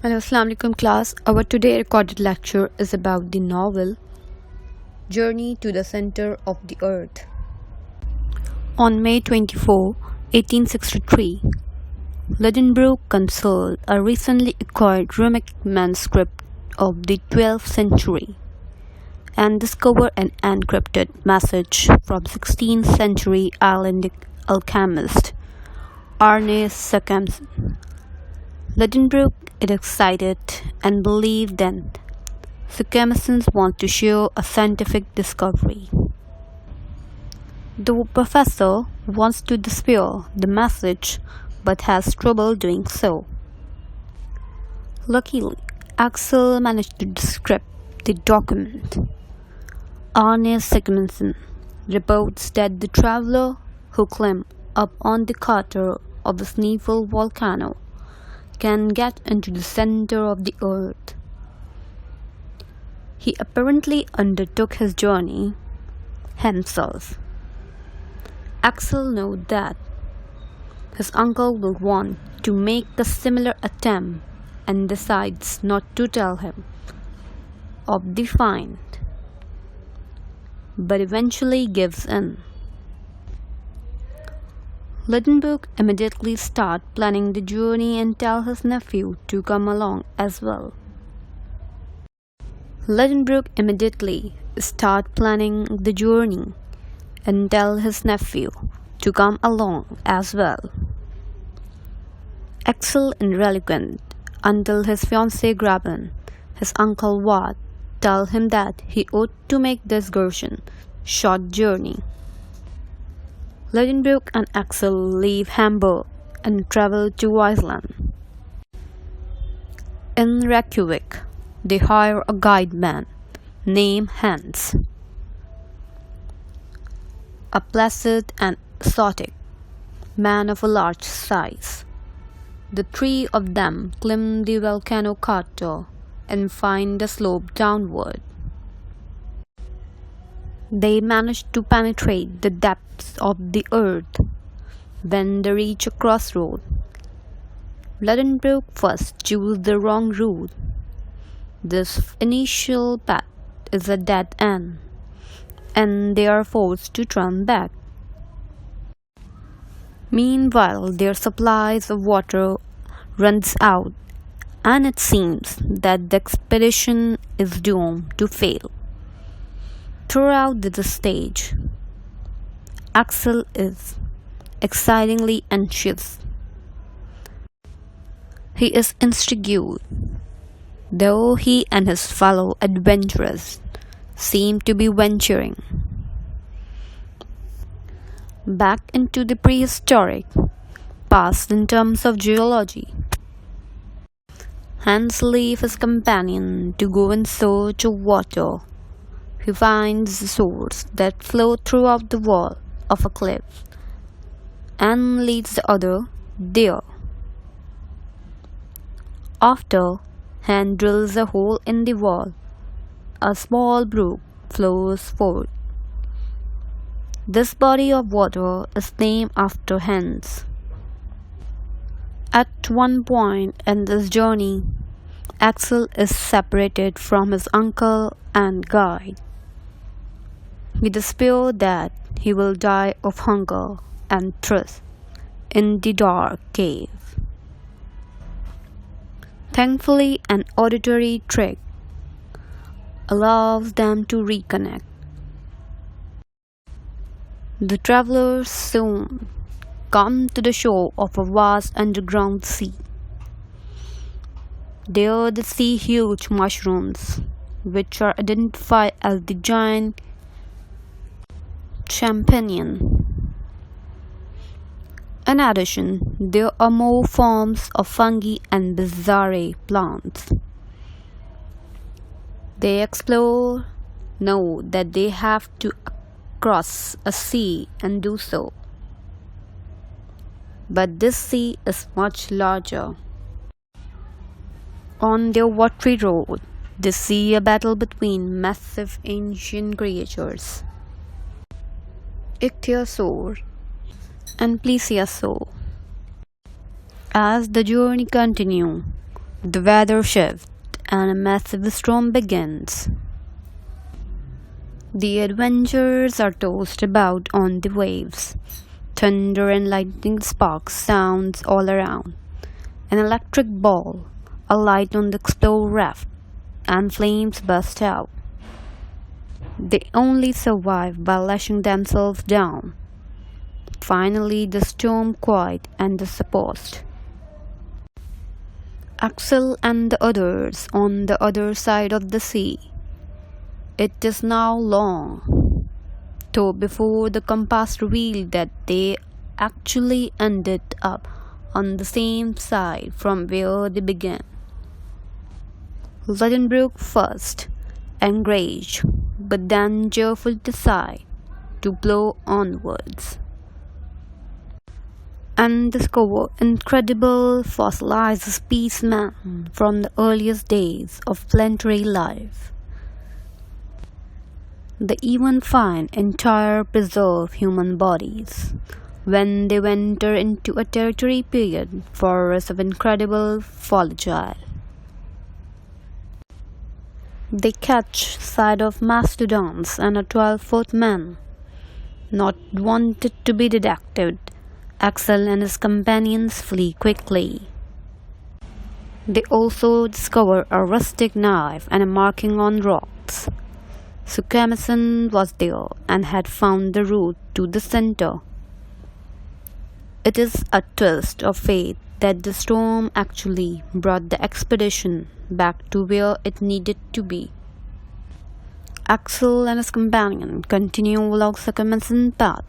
Hello, Assalamu alaikum class. Our today recorded lecture is about the novel Journey to the Center of the Earth. On May 24, 1863, Lidenbrock consulted a recently acquired Runic manuscript of the 12th century and discovered an encrypted message from 16th century Icelandic alchemist Arne Sakhamsson. Lidenbrock is excited and believed that Sakhamsson wants to share a scientific discovery. The professor wants to decipher the message but has trouble doing so. Luckily, Axel managed to decrypt the document. Arne Sakhamsson reports that the traveler who climbed up on the crater of the Snæfell volcano can get into the center of the earth. He apparently undertook his journey himself. Axel knows that his uncle will want to make a similar attempt and decides not to tell him of the find, but eventually gives in. Lidenbrock immediately starts planning the journey and tells his nephew to come along as well. Lidenbrock immediately starts planning the journey and tells his nephew to come along as well. Axel is reluctant until his fiancée Graben, his uncle Watt, tells him that he ought to make the excursion short journey. Lidenbrock and Axel leave Hamburg and travel to Iceland. In Reykjavik, they hire a guide man named Hans, a placid and exotic man of a large size. The three of them climb the volcano crater and find the slope downward. They manage to penetrate the depths of the earth when they reach a crossroad. Lidenbrock first chooses the wrong route. This initial path is a dead end, and they are forced to turn back. Meanwhile, their supplies of water runs out, and it seems that the expedition is doomed to fail. Throughout this stage, Axel is excitingly anxious. He is intrigued, though he and his fellow adventurers seem to be venturing back into the prehistoric past in terms of geology. Hans leaves his companion to go in search of water. He finds a source that flows throughout the wall of a cliff and leads the other there. After Hans drills a hole in the wall, a small brook flows forth. This body of water is named after Hans. At one point in this journey, Axel is separated from his uncle and guide. He despairs that he will die of hunger and thirst in the dark cave. Thankfully, an auditory trick allows them to reconnect. The travelers soon come to the shore of a vast underground sea. There they see huge mushrooms, which are identified as the giant champignon. In addition, there are more forms of fungi and bizarre plants. They explore, know that they have to cross a sea and do so. But this sea is much larger. On their watery road, they see a battle between massive ancient creatures, Ichthyosaur and Plesiosaur. As the journey continues, The weather shifts and a massive storm begins. The adventurers are tossed about on the waves. Thunder and lightning sparks sounds all around. An electric ball, a light on the explorer raft, and flames burst out. They only survive by lashing themselves down. Finally, the storm quiet and dispersed. Axel and the others on the other side of the sea. It is now long, though before the compass revealed that they actually ended up on the same side from where they began. Luddenbrook first, enraged, but then cheerful decided to plow onwards and discover incredible fossilized specimens from the earliest days of planetary life. They even find entire preserved human bodies when they venture into a Tertiary period forest of incredible foliage. They catch sight of mastodons and a 12-foot man. Not wanted to be detected, Axel and his companions flee quickly. They also discover a rustic knife and a marking on rocks. Sukhemason was there and had found the route to the center. It is a twist of fate that the storm actually brought the expedition back to where it needed to be. Axel and his companion continue along Sukhemason's path,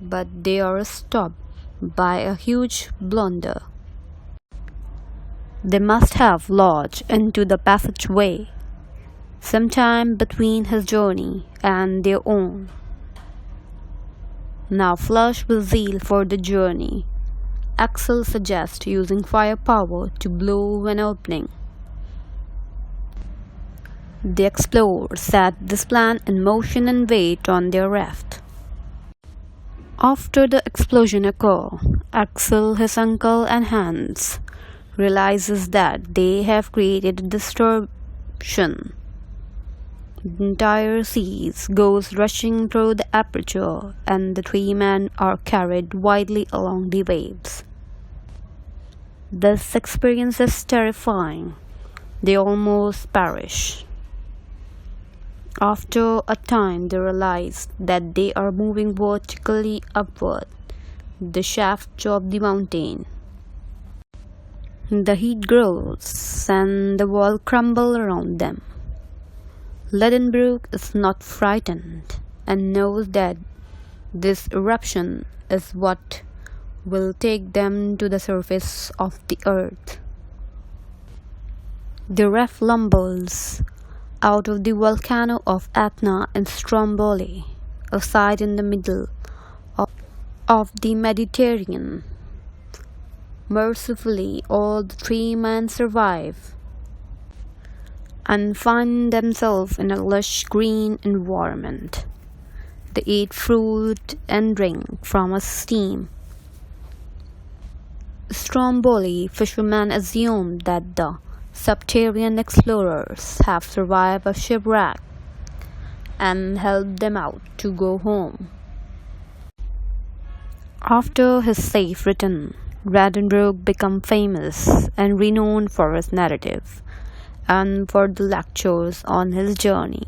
but they are stopped by a huge blunder. They must have lodged into the passageway sometime between his journey and their own. Now flushed with zeal for the journey, Axel suggests using firepower to blow an opening. The explorers set this plan in motion and wait on their raft. After the explosion occurs, Axel, his uncle, and Hans realizes that they have created a distortion. The entire sea goes rushing through the aperture, and the three men are carried wildly along the waves. This experience is terrifying. They almost perish. After a time, they realize that they are moving vertically upward, the shaft of the mountain. The heat grows and the wall crumbles around them. Luddenbrook is not frightened and knows that this eruption is what will take them to the surface of the earth. The raft lumbers out of the volcano of Etna in Stromboli, a site in the middle of the Mediterranean. Mercifully, all the three men survive and find themselves in a lush green environment. They eat fruit and drink from a stream. Stromboli fishermen assume that the subterranean explorers have survived a shipwreck and helped them out to go home. After his safe return, Luddenbrook became famous and renowned for his narrative and for the lectures on his journey.